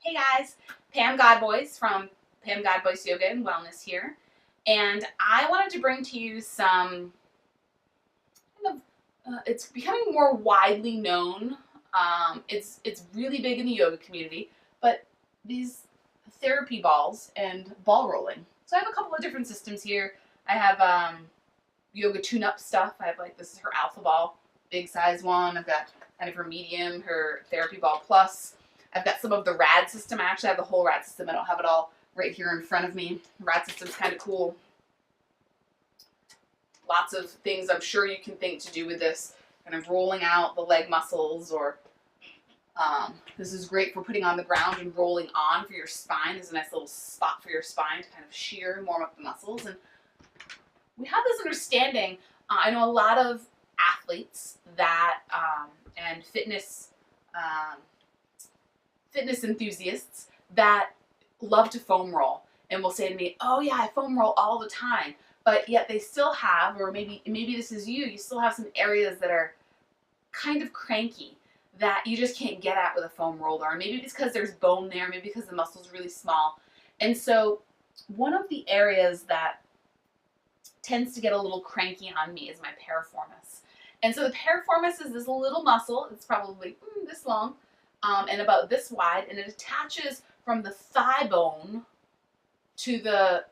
Hey guys, Pam Godboys from Pam Godboys Yoga and Wellness here, and I wanted to bring to you some it's becoming more widely known. It's really big in the yoga community, but these therapy balls and ball rolling. So I have a couple of different systems here. I have yoga tune-up stuff. I have this is her alpha ball, big size one. I've got kind of her medium, her therapy ball plus. I've got some of the rad system. I actually have the whole rad system. I don't have it all right here in front of me. The rad system's kind of cool. Lots of things I'm sure you can think to do with this, kind of rolling out the leg muscles, or this is great for putting on the ground and rolling on for your spine. There's a nice little spot for your spine to kind of shear and warm up the muscles. And we have this understanding. I know a lot of athletes that and fitness enthusiasts that love to foam roll and will say to me, "Oh yeah, I foam roll all the time." But yet they still have, or maybe this is you still have some areas that are kind of cranky that you just can't get at with a foam roller. Or maybe it's because there's bone there, maybe because the muscle's really small. And so one of the areas that tends to get a little cranky on me is my piriformis. And so the piriformis is this little muscle. It's probably this long and about this wide, and it attaches from the thigh bone to the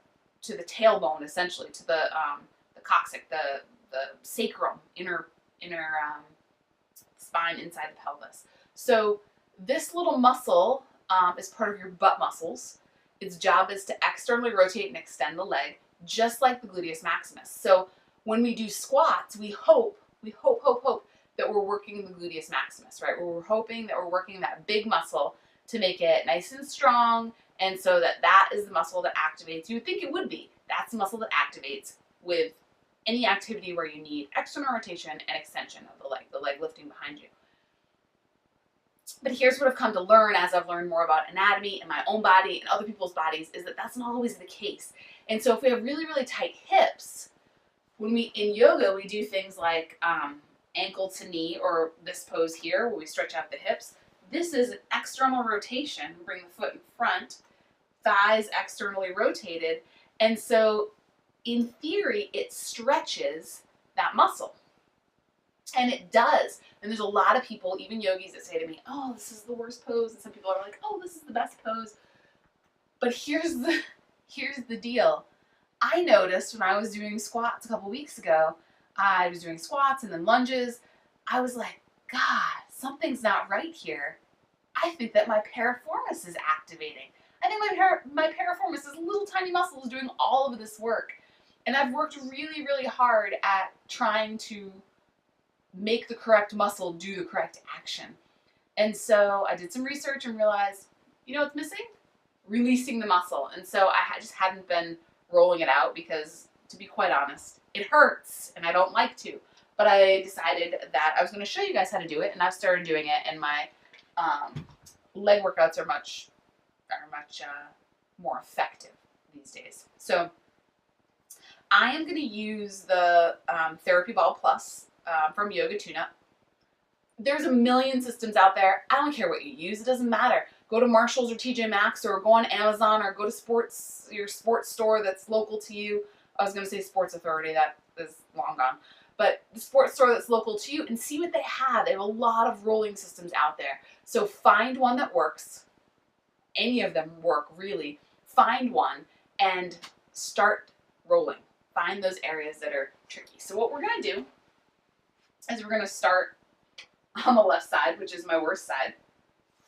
tailbone, essentially, to the coccyx, the sacrum, inner spine inside the pelvis. So this little muscle is part of your butt muscles. Its job is to externally rotate and extend the leg, just like the gluteus maximus. So when we do squats, we hope that we're working the gluteus maximus, right? We're hoping that we're working that big muscle to make it nice and strong, and so that is the muscle that activates. You would think it would be. That's the muscle that activates with any activity where you need external rotation and extension of the leg lifting behind you. But here's what I've come to learn as I've learned more about anatomy and my own body and other people's bodies, is that that's not always the case. And so if we have really, really tight hips, in yoga, we do things like ankle to knee, or this pose here where we stretch out the hips. This is an external rotation. We bring the foot in front, thighs externally rotated, and so in theory it stretches that muscle. And it does. And there's a lot of people, even yogis, that say to me, "Oh, this is the worst pose," and some people are like, "Oh, this is the best pose." But here's the deal. I noticed when I was doing squats a couple weeks ago, I was doing squats and then lunges. I was like, God, something's not right here. I think that my piriformis is activating. I think my piriformis is little tiny muscles doing all of this work. And I've worked really, really hard at trying to make the correct muscle do the correct action. And so I did some research and realized, you know what's missing? Releasing the muscle. And so I just hadn't been rolling it out because, to be quite honest, it hurts and I don't like to. But I decided that I was going to show you guys how to do it, and I've started doing it, and my leg workouts are much more effective these days. So I am going to use the Therapy Ball Plus from Yoga Tune-Up. There's a million systems out there. I don't care what you use. It doesn't matter. Go to Marshall's or TJ Maxx, or go on Amazon, or go to your sports store that's local to you. I was going to say Sports Authority. That is long gone. But the sports store that's local to you, and see what they have. They have a lot of rolling systems out there. So find one that works. Any of them work, really. Find one and start rolling. Find those areas that are tricky. So what we're going to do is we're going to start on the left side, which is my worst side.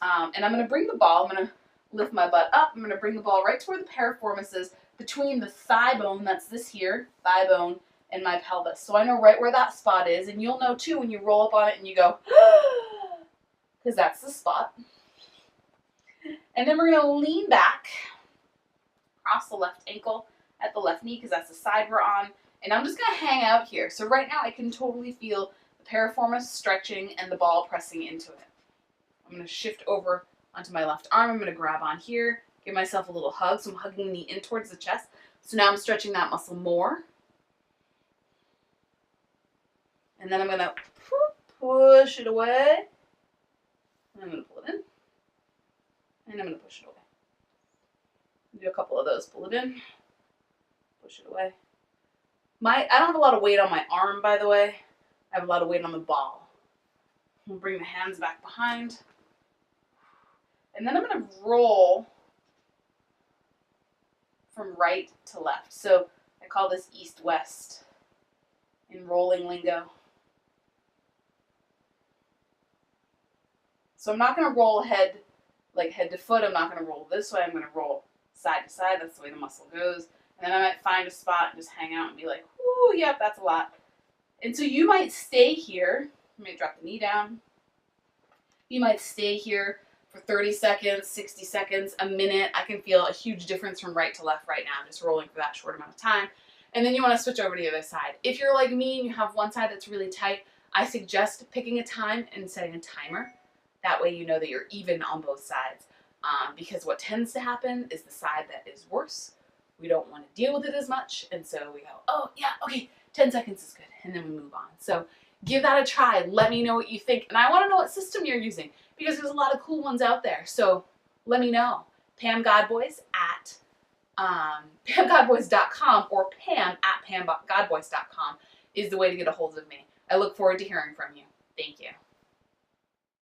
And I'm going to bring the ball. I'm going to lift my butt up. I'm going to bring the ball right to where the piriformis is, between the thigh bone, that's this here, thigh bone, and my pelvis. So I know right where that spot is, and you'll know too when you roll up on it and you go, because that's the spot. And then we're going to lean back, cross the left ankle at the left knee, because that's the side we're on. And I'm just going to hang out here. So right now I can totally feel the piriformis stretching and the ball pressing into it. I'm going to shift over onto my left arm. I'm going to grab on here, give myself a little hug. So I'm hugging the knee in towards the chest. So now I'm stretching that muscle more. And then I'm going to push it away. And I'm going to pull it in. and I'm going to push it away. Do a couple of those. Pull it in, push it away. I don't have a lot of weight on my arm, by the way. I have a lot of weight on the ball. We'll bring the hands back behind. And then I'm going to roll from right to left. So I call this east-west in rolling lingo. So I'm not going to roll head to foot. I'm not going to roll this way. I'm going to roll side to side. That's the way the muscle goes. And then I might find a spot and just hang out and be like, "Ooh, yep, that's a lot." And so you might stay here. You may drop the knee down. You might stay here for 30 seconds, 60 seconds, a minute. I can feel a huge difference from right to left right now, just rolling for that short amount of time. And then you want to switch over to the other side. If you're like me and you have one side that's really tight, I suggest picking a time and setting a timer. That way you know that you're even on both sides. Because what tends to happen is the side that is worse, we don't want to deal with it as much. And so we go, oh, yeah, okay, 10 seconds is good. And then we move on. So give that a try. Let me know what you think. And I want to know what system you're using because there's a lot of cool ones out there. So let me know. Pam Godboys at pamgodboys.com or Pam at pamgodboys.com is the way to get a hold of me. I look forward to hearing from you. Thank you.